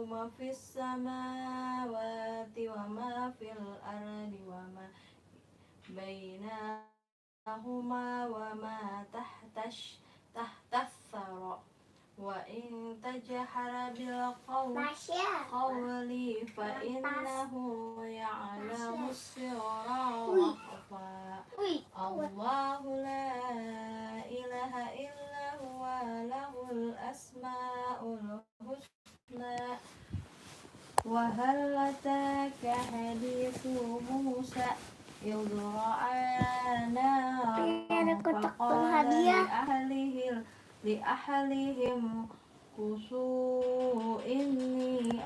ma fis samawati wa ma fil ardi wa ma bainahuma wa ma tahtash thara wa in tajhara bil qawli fa innahu ya'lamu sirra wa akhfa. Allahu la ilaha illa huwa lahul asmaul husna. Wa hal ataka hadithu Musa idh ra'a naran faqala li ahlihim qusu inni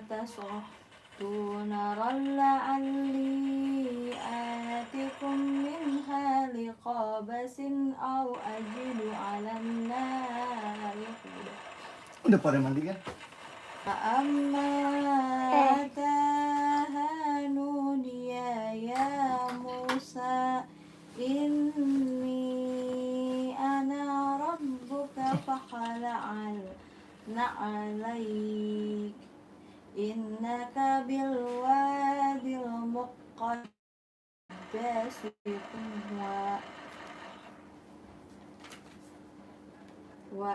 atasastu naran la'alli atikum minha liqabasin aw ajidu 'alan nari huda. Udah pada mandi kan? Fa'amma ataha nudiya ya Musa inni ana rabbuka fakhla'al na'alaik innaka bil wadil muqaddas tuwa wa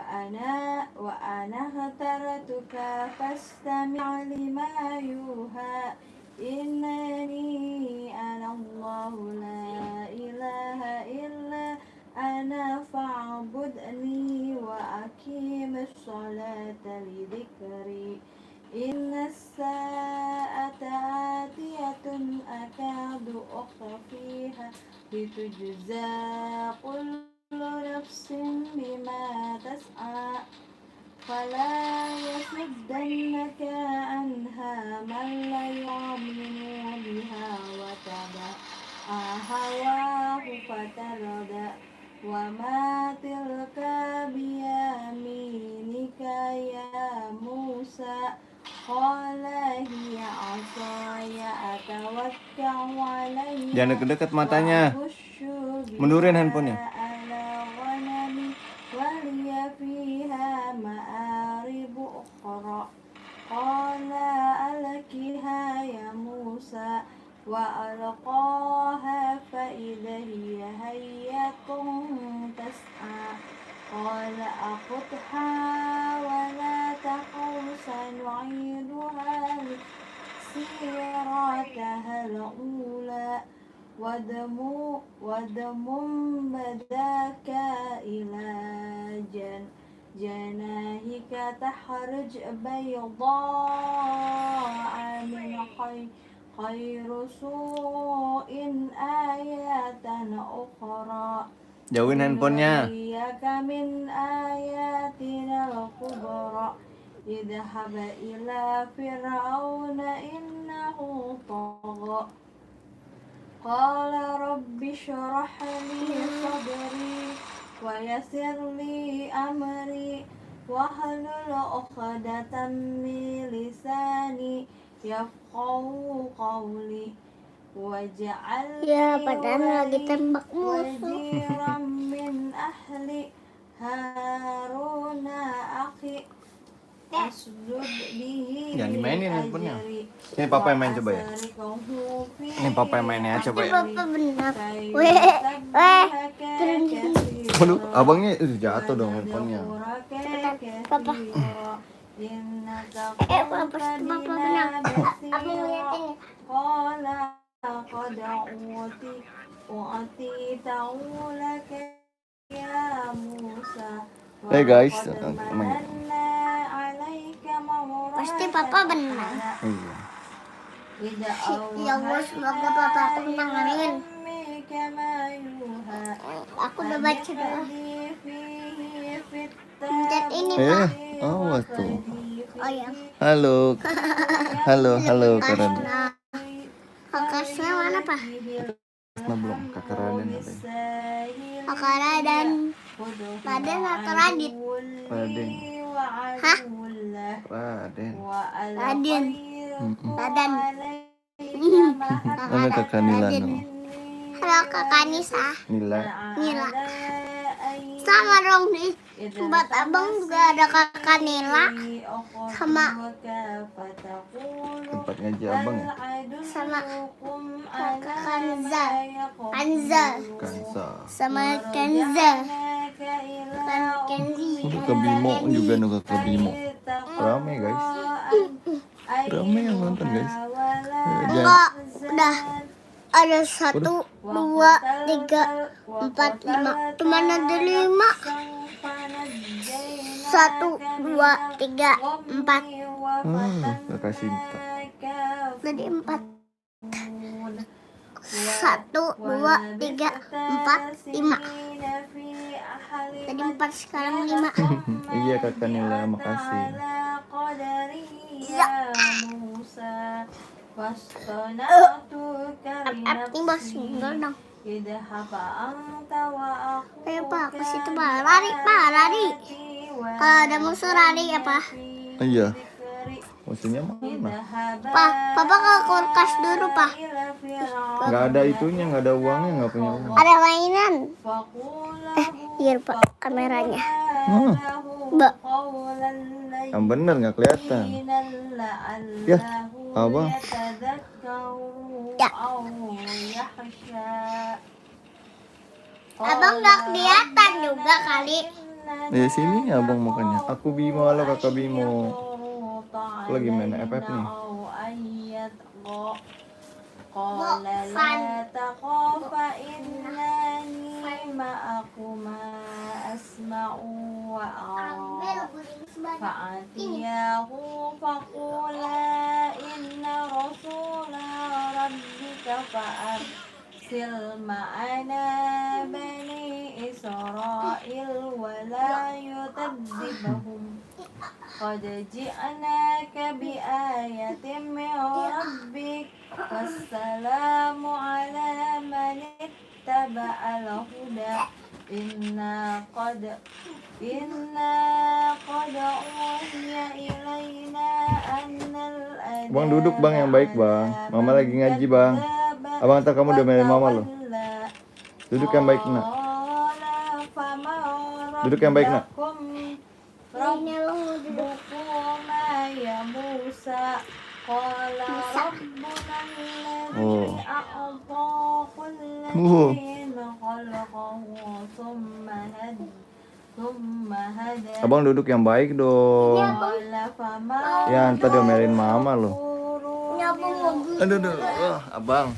ana hatartuka fastami' lima yuha innani ana Allahu la ilaha illa ana fa'budni wa aqimis salata li dzikri innas sa'ata atiyatun akadu ukhfiha litujza kullu nafsin bima tas'a fala yasuddannaka anha man la yu'minu biha wa taba'a hawahu fatarada wa ma tilka biyaminika ya Musa qala hiya 'asaya atawakka'u 'alayha. Jangan deket-deket matanya. Mundurin handphonenya. فيها مآرب أخرى قال ألقها يا موسى وألقاها فإذا هي حية تسعى قال أخذها ولا تخف سنعيدها سيرتها الأولى ودمم بداك إلى جناحك تخرج بيضاء من خير سوء آية أخرى Jauhin handphonenya. min ayatina al-kubra idhhab ila fir'auna innahu tagha qala rabbi shrah li sadri wa yassir li amri wahlul 'uqdatam min lisani yafqahu qawli waj'al ya padahal lagi tembak musuh wajiran min ahli Haruna akhi asdud bihi. Jangan dimainin handphonenya. Ini papa yang main coba ya. Ini papa yang mainnya coba ya. Papa benar. Turun di sini. Waduh, abangnya jatuh dong handphonenya. Papa. Papa benar. Abang liatin. Hey guys, pasti papa benar. iya. Ya Allah, semoga papa aku menang, amin. Aku udah baca doa. Pencet ini Pak. Awas tuh. Oh ya. Halo. Halo keren. Kakaknya mana Pak? Nah, belum kakak Raden ada. Kakak Raden. Raden atau Radit? Raden. Hah? Raden. Raden. Raden. Mana kakak Nila no? Halo kakak Nisa. Nila. Nila. Sama dong nih. Tempat abang juga ada kakak Nela sama Tempat ngaji abang ya? sama kakak Kanza, Kanza sama Kenza, Kenzi. Udah ke Bimo juga nih ke Bimo. Rame guys. Rame yang nonton guys. Enggak, udah ada 1, 2, 3, 4, 5. Cuman ada 5. 1, 2, 3, 4. Kakak Sinta. Tadi 4. 1, 2, 3, 4, 5. Tadi 4 sekarang 5. Iya kakak Nila, makasih. Iya. Ini bos single dong. Ayo pak, ke situ pak. Lari pak, lari. Kalau ada musuh lari ya pak. Iya. Musuhnya mana? Pak, papa ke kulkas dulu pak. Nggak ada itunya, nggak ada uangnya, nggak punya uang. Ada mainan. Iya pak, kameranya. Mbak. Yang bener nggak kelihatan. Ya, apa? Ya. Abang nggak kelihatan juga kali. Di sini abang makanya. Aku Bimo, halo kakak Bimo. Aku lagi main FF nih. Fa'atiyahu faqula inna rasula rabbika fa'arsil ma'ana bani Israil wa la yukadzibahum qad ji'naka bi ayatin min rabbik wassalamu ala man ittaba'al huda inna qad uhiya ilaina annal adaba. Bang duduk bang yang baik bang. Mama lagi ngaji bang. Abang ntar kamu udah main mama loh. Duduk yang baik nak. Duduk yang baik nak. Oh. Abang duduk yang baik dong. Ya ntar diomelin mama loh. Aduh, abang.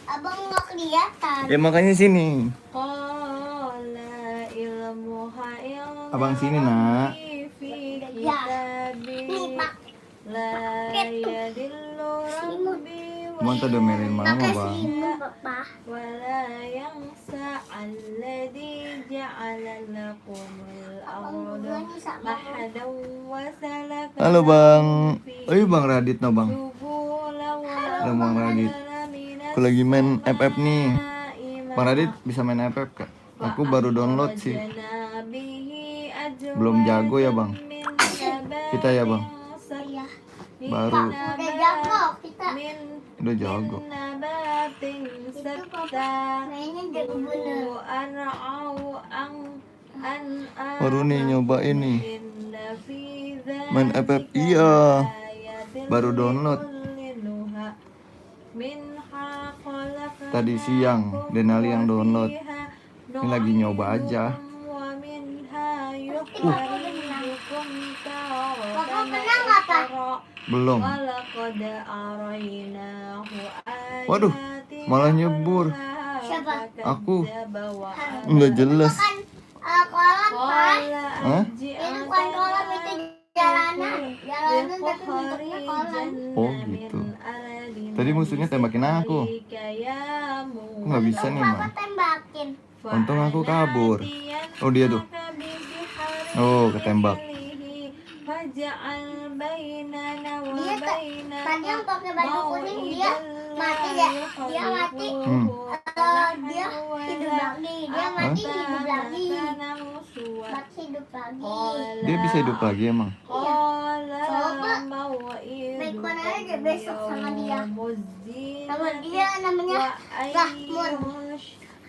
Abang nggak kelihatan. Ya makanya sini. Abang sini nak. Ya. Nih pak. Abang ntar diomelin mama Pakai bang. selimut papa. Halo bang. Ayo bang Radit no bang. Halo bang Radit. Aku lagi main FF nih. Bang Radit bisa main FF kak? Aku baru download sih. Belum jago ya bang. Kita ya bang. Iya. Baru. Udah jago kita. Udah jago. Mainnya jago bener. Baru nih nyobain nih. Main FF iya. Baru download. Tadi siang Denali yang download. Ini lagi nyoba aja. Papa menang apa? Belum. Waduh, malah nyebur. Siapa? Aku. Nggak jelas. Kan kolam pak. Hah? Itu bukan kolam, itu jalanan. Jalanan tapi bentuknya kolam. Oh gitu. Tadi musuhnya tembakin aku. Aku nggak bisa nih Papa mah. tembakin. Untung aku kabur. Oh dia tuh. Oh ketembak. Tadi yang pakai baju kuning dia mati ya. Dia mati. Dia hidup lagi. Dia mati hidup lagi. Mati hidup lagi. Dia bisa hidup lagi emang. Iya. Coba baikkan aja besok sama dia. Sama dia namanya Rahmun.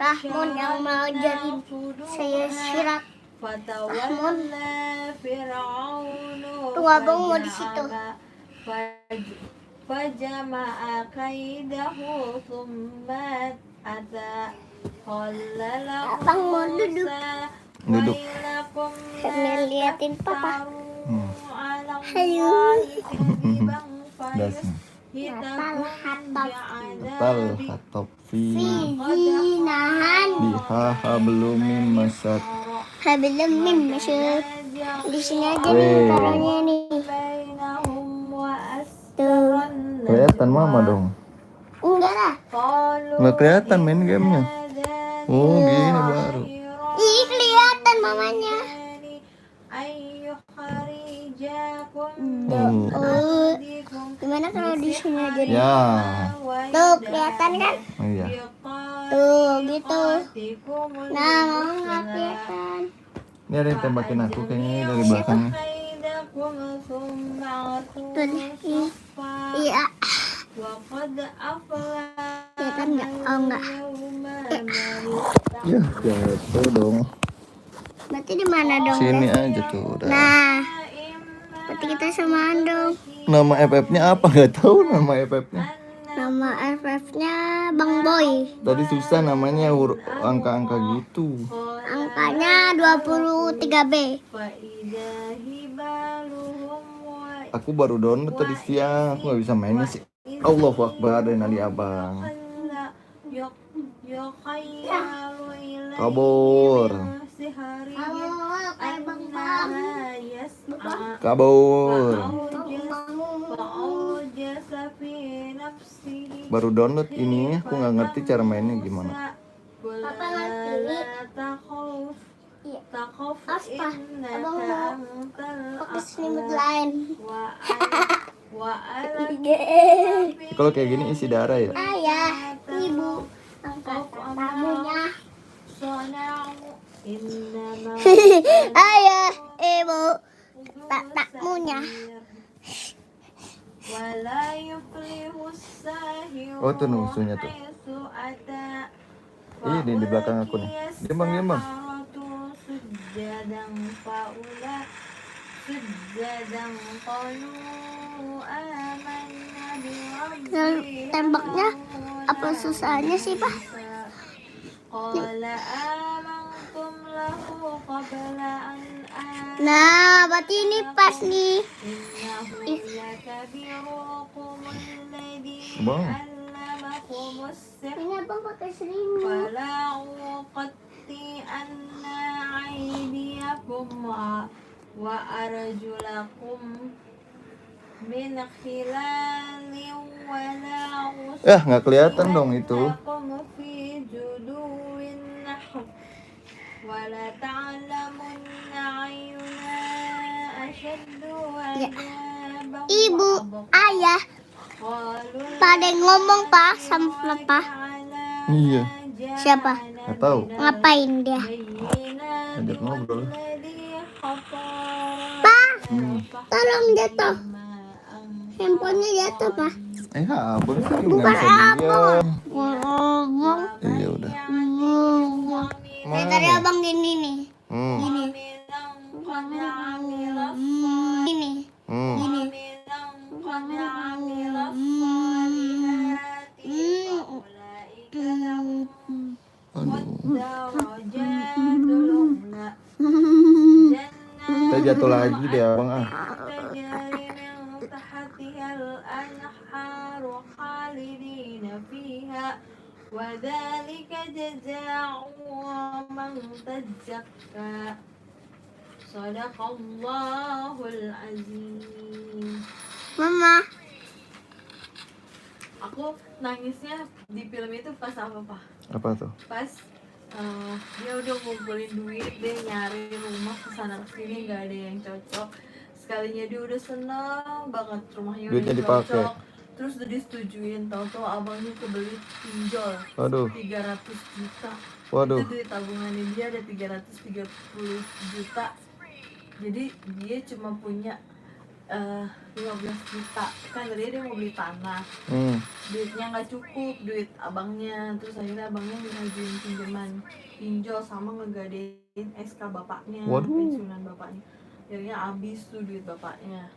Rahmun yang mau jadi saya sirat. Fatawalla Fir'aunu Tuh, abang mau di situ. Fajama'a kaidahu thumma ata qala lahu Abang mau duduk. Musa Duduk. wailakum Sambil liatin papa. ala Hayu. Allahi kadiban Dasnya. fayusitakum Tal hatop fi Zinahan. biha hablum mim masad. Habilum mim masyud. Di sini aja nih Weh. taruhnya nih. bainahum wa Tuh. astarun Kelihatan mama dong. Enggak lah. Nggak kelihatan main gamenya. Oh gini baru. Ih, kelihatan mamanya. Oh, gimana kalau di sini aja nih? Ya. Tuh, kelihatan kan? Oh iya. Tuh, gitu. Nah, mama nggak kelihatan. Ini ada yang tembakin aku kayaknya dari belakangnya. Tuh, ih. Iya. Kelihatan nggak? Oh, enggak. Ya jatuh dong. Berarti di mana dong? Sini Des? aja tuh udah. Nah, berarti kita samaan dong. Nama FF-nya apa? Gak tahu nama FF-nya. Nama FF-nya Bang Boy. Tadi susah namanya angka-angka gitu. Angkanya 23B. Aku baru download tadi siang. Aku nggak bisa mainnya sih. Allahu Akbar dari Nadi Abang. Kabur. Kayak Bang Bang. Kabur. Baru download ini. Aku nggak ngerti cara mainnya gimana. Papa ngerti. Iya. Apa? Abang mau pakai selimut lain. Kalau kayak gini isi darah ya. Ayah, ibu, angkat tamunya. Ayah, ibu, tamunya. Oh tuh musuhnya tuh. Ih di belakang aku nih. Diam bang, diam bang. Tembaknya apa susahnya sih, Pak? Nah, berarti ini pas nih. Bang. Ini abang pakai selimut. wa arjulakum min khilalin wa la Nggak kelihatan dong itu. fi juduwin nahl wa la ta'lamunna ayyuna ashaddu adaban Ibu, ayah, pada ngomong Pak sama Papa. Iya. Siapa? Nggak tahu. Ngapain dia? Ajak ngobrol. Pak, tolong jatuh. Handphonenya jatuh, Pak. Abang sih nggak Bukan bisa abang. diam. Ngomong. Iya udah. Dari tadi abang gini nih. Gini. Gini. Gini. Kita jatuh lagi deh abang وذلك جزاء من تزكى صدق الله العظيم. Mama. Aku nangisnya di film itu pas apa, Pak? Apa tuh? Pas dia udah ngumpulin duit, dia nyari rumah kesana kesini nggak ada yang cocok. Sekalinya dia udah seneng banget rumahnya Duitnya udah dipakai. cocok. Terus udah disetujuin, tahu-tahu abangnya kebeli pinjol. Waduh. 300 juta. Waduh. Itu duit tabungannya dia ada 330 juta. Jadi dia cuma punya 15 juta. Kan tadi dia mau beli tanah. Duitnya nggak cukup, duit abangnya. Terus akhirnya abangnya ngajuin pinjaman pinjol sama ngegadein SK bapaknya, pensiunan bapaknya. Akhirnya habis tuh duit bapaknya.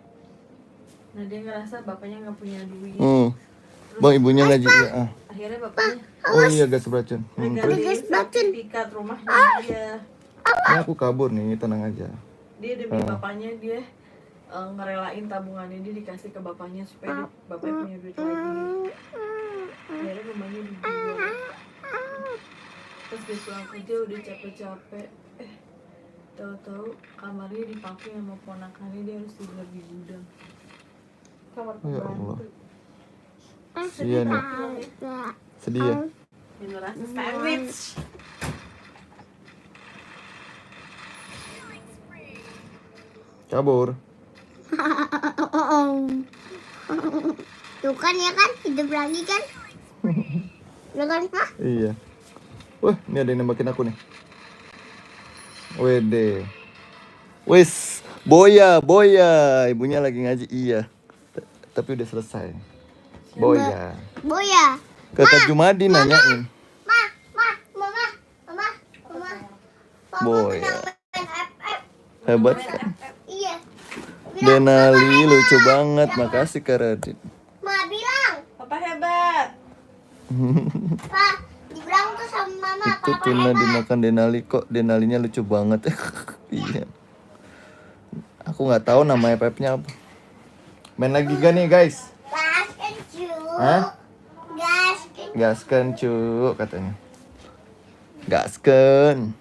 Nah dia ngerasa bapaknya nggak punya duit. Terus, Bang, ibunya ngaji ya. akhirnya bapaknya Oh iya, gas beracun. ngegadein sertifikat rumahnya dia. Ini aku kabur nih, tenang aja. Dia demi bapaknya dia ngerelain tabungannya dia dikasih ke bapaknya supaya bapaknya punya duit lagi. Akhirnya rumahnya dijual. Terus dia pulang kerja udah capek-capek, tahu-tahu kamarnya dipakai sama ponakannya, dia harus tidur di gudang. Kamar Ya Allah. pembantu. Iya nih. Sedih ya. Ini rasa sandwich. Kabur. Tuh kan ya kan, hidup lagi kan? Tuh kan, Hah? Iya. Wah, ini ada yang nembakin aku nih. Wede. Wis, boya. Ibunya lagi ngaji, iya. Tapi udah selesai. Boya. Boya. Kakak Jumadi nanyain. Mama. Papa Boya. menang main FF. Hebat kan? Iya. Denali lucu banget, makasih Kak Radit. Ma bilang, Papa hebat. Pa, dibilang tuh sama mama, Itu Papa tuna hebat. dimakan Denali kok, Denalinya lucu banget. Iya. Aku nggak tahu nama FF-nya apa. Main lagi gak nih guys? Gaskan cu. Hah? Gaskan. Gasken cu katanya. Gasken.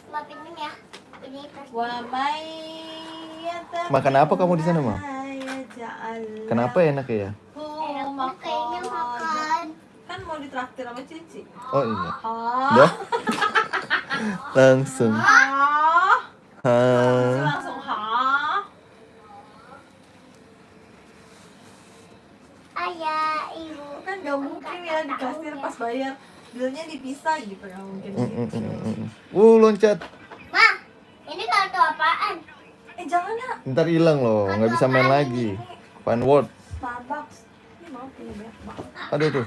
Maafin ya. Ini tas. Makan apa kamu di sana, Ma? Kenapa enak ya? Kayaknya makan. Kan mau ditraktir sama Cici. Oh iya. Oh. Dah. Langsung. Oh. Ha. Langsung Ayah, ibu. kan gak mungkin ya di kasir pas bayar bilnya dipisah gitu, gak mungkin gitu. Loncat. Ma, ini kartu apaan? Jangan ya, Ntar hilang loh, nggak bisa main lagi. Fun word. Starbucks ini mau punya banyak banget. Aduh tuh.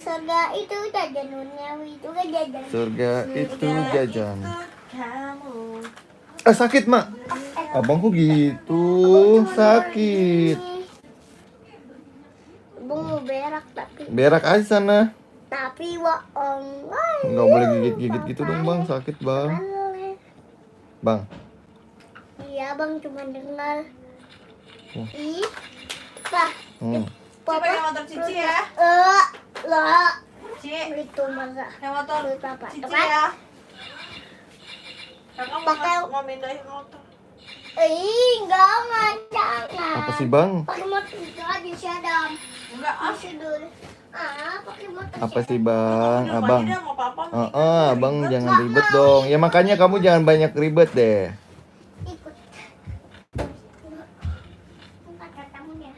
Surga itu jajan duniawi itu kan jajan. Surga itu jajan. Kamu Sakit, Mak. Abangku gitu, sakit. Ibu mau berak tapi Berak aja sana. bohong. Nggak boleh gigit-gigit gitu dong, Bang. Sakit, Bang. Bang. Iya bang, cuma dengar. Oh. Ih, Pak. coba yang motor Cici ya, Lah, Ci, itu masa. yang motor Duit Papa. Cici Tepat. ya. Kakak Pakai- mau mindahin motor. Jangan. Apa sih, Bang? Pakai motor itu aja si Adam. Enggak, Sidul. Pakai motor. Apa sih, Bang? Abang. Dia mau papa. Abang jangan ribet dong. Ya makanya kamu jangan banyak ribet deh. Ikut. Kata tamunya.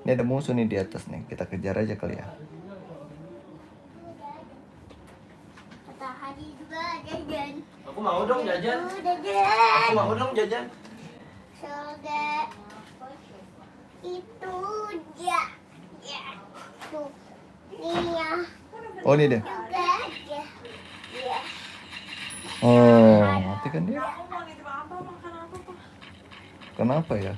Ini ada musuh nih di atas nih. Kita kejar aja kali ya. Kata Hadi juga jajan. Aku mau dong jajan. Jajan. Aku mau dong jajan. Surga itu dia. Ya. Tuh. Nih ya. Oh, ini deh. Juga aja. Ya. Oh, mati kan dia. Aku mau nitip apa, makan apa, Pak? Kenapa ya?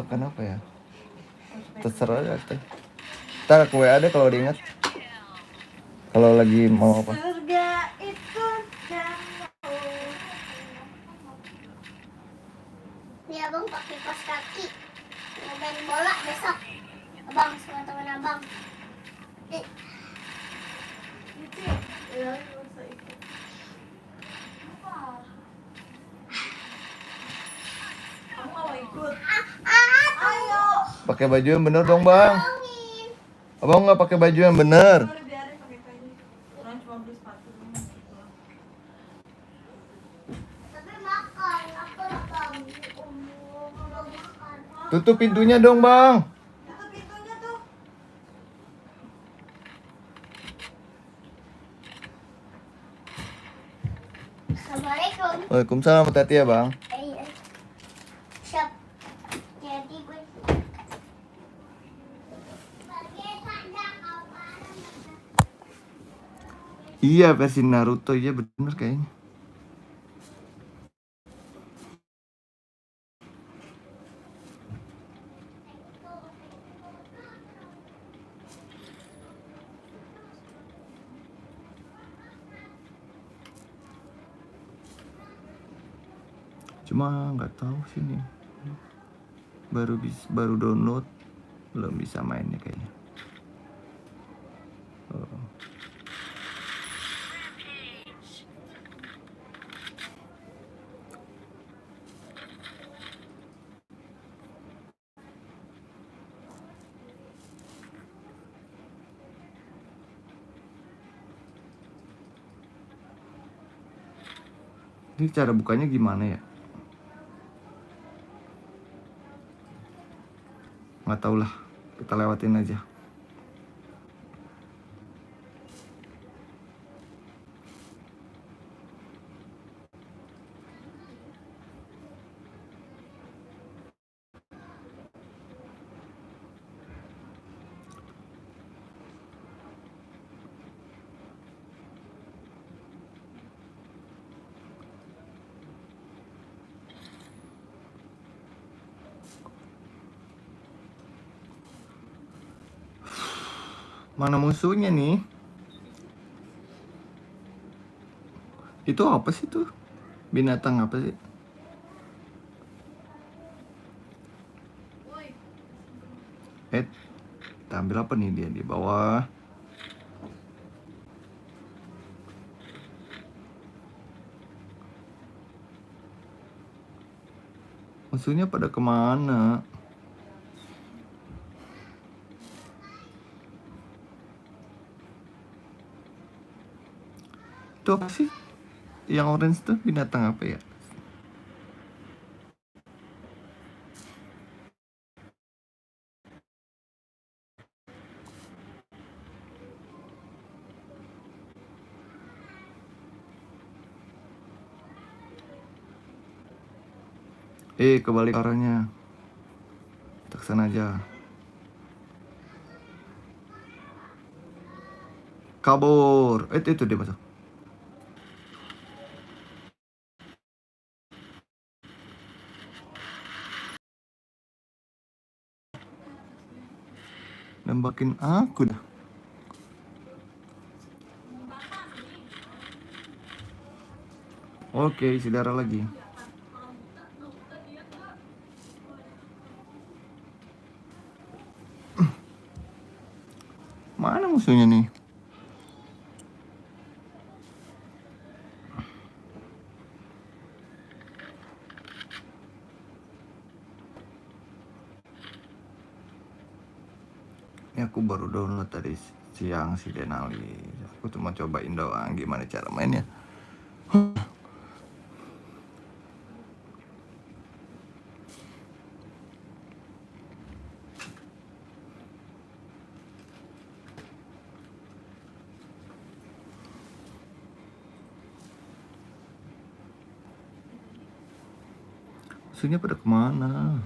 Kenapa ya? Terserah ya, teh. Ntar aku WA deh kalau diingat. Kalau lagi mau apa? Surga itu kamu. Nih abang pakai kaos kaki. Mau main bola besok. Abang sama teman abang. Cici, ya, nggak usah ikut. Kamu nggak mau ikut? Tunggu Pakai baju yang bener dong bang. Abang nggak pakai baju yang bener. Udah biarin pakai kain. Orang cuma beli sepatu. Tapi makan, aku makan. Belum makan. Tutup pintunya dong bang. Tutup pintunya tuh. Assalamualaikum. Waalaikumsalam, hati-hati ya bang. Iya. Siap. Jadi gue. Iya versi Naruto, iya bener kayaknya. Cuma nggak tahu sih nih. Baru download, belum bisa mainnya kayaknya. Oh. Ini cara bukanya gimana ya? Nggak tahu lah, kita lewatin aja. Mana musuhnya nih? Itu apa sih tuh? Binatang apa sih? Tampil apa nih dia di bawah? Musuhnya pada kemana? Itu apa sih? Yang orange tuh binatang apa ya? Kebalik arahnya. Kita kesana aja. Kabur. Itu dia masuk. Nembakin aku dah. Oke, isi darah lagi. Mana musuhnya nih? Ini aku baru download tadi siang si Denali. Aku cuma cobain doang gimana cara mainnya. Musuhnya pada kemana?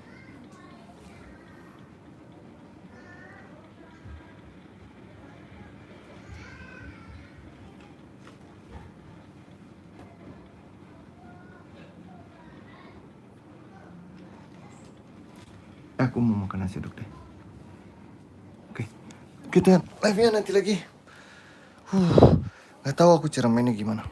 Aku mau makan nasi uduk deh. Oke, kita live-nya nanti lagi. Gak tahu aku cara mainnya gimana.